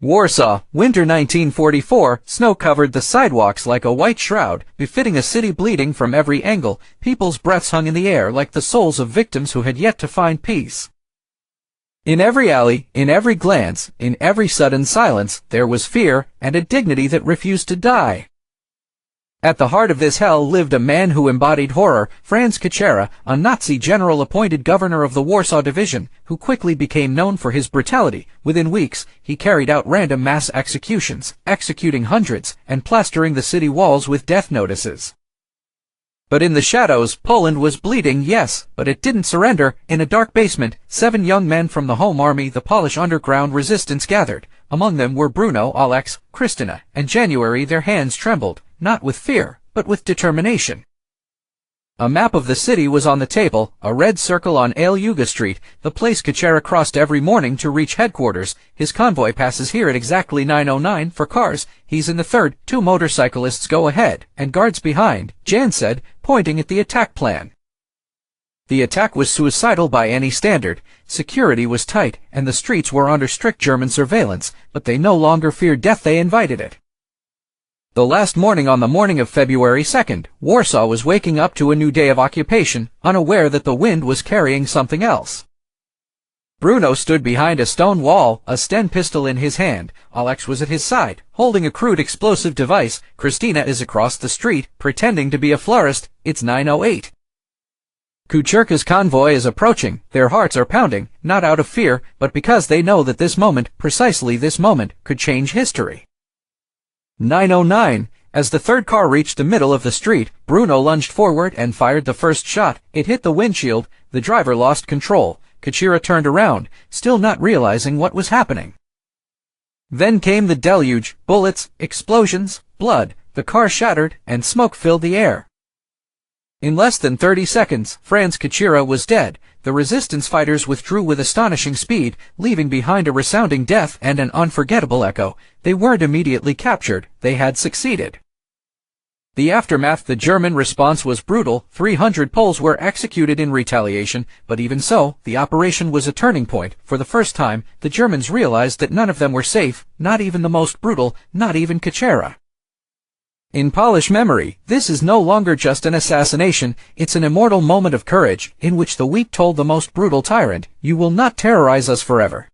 Warsaw, winter 1944, snow covered the sidewalks like a white shroud, befitting a city bleeding from every angle. People's breaths hung in the air like the souls of victims who had yet to find peace. In every alley, in every glance, in every sudden silence, there was fear and a dignity that refused to die. At the heart of this hell lived a man who embodied horror, Franz Kuchera, a Nazi general appointed governor of the Warsaw Division, who quickly became known for his brutality. Within weeks, he carried out random mass executions, executing hundreds, and plastering the city walls with death notices. But in the shadows, Poland was bleeding, yes, but it didn't surrender. In a dark basement, 7 young men from the Home Army, the Polish underground resistance, gathered. Among them were Bruno, Alex, Krystyna, and January. Their hands trembled, not with fear, but with determination. A map of the city was on the table, a red circle on Alyuga Street, the place Kuchera crossed every morning to reach headquarters. His convoy passes here at exactly 9:09 for cars. He's in the third, 2 motorcyclists go ahead, and guards behind, Jan said, pointing at the attack plan. The attack was suicidal by any standard. Security was tight, and the streets were under strict German surveillance, but they no longer feared death, they invited it. The last morning, on the morning of February 2nd, Warsaw was waking up to a new day of occupation, unaware that the wind was carrying something else. Bruno stood behind a stone wall, a Sten pistol in his hand. Alex was at his side, holding a crude explosive device. Krystyna is across the street, pretending to be a florist. It's 9:08. Kucherka's convoy is approaching. Their hearts are pounding, not out of fear, but because they know that this moment, precisely this moment, could change history. 9:09. As the third car reached the middle of the street, Bruno lunged forward and fired the first shot. It hit the windshield. The driver lost control. Kuchera turned around, still not realizing what was happening. Then came the deluge: bullets, explosions, blood. The car shattered, and smoke filled the air. In less than 30 seconds, Franz Kuchera was dead. The resistance fighters withdrew with astonishing speed, leaving behind a resounding death and an unforgettable echo. They weren't immediately captured, they had succeeded. The aftermath: the German response was brutal. 300 Poles were executed in retaliation, but even so, the operation was a turning point. For the first time, the Germans realized that none of them were safe, not even the most brutal, not even Kuchera. In Polish memory, this is no longer just an assassination, it's an immortal moment of courage, in which the weak told the most brutal tyrant, "You will not terrorize us forever."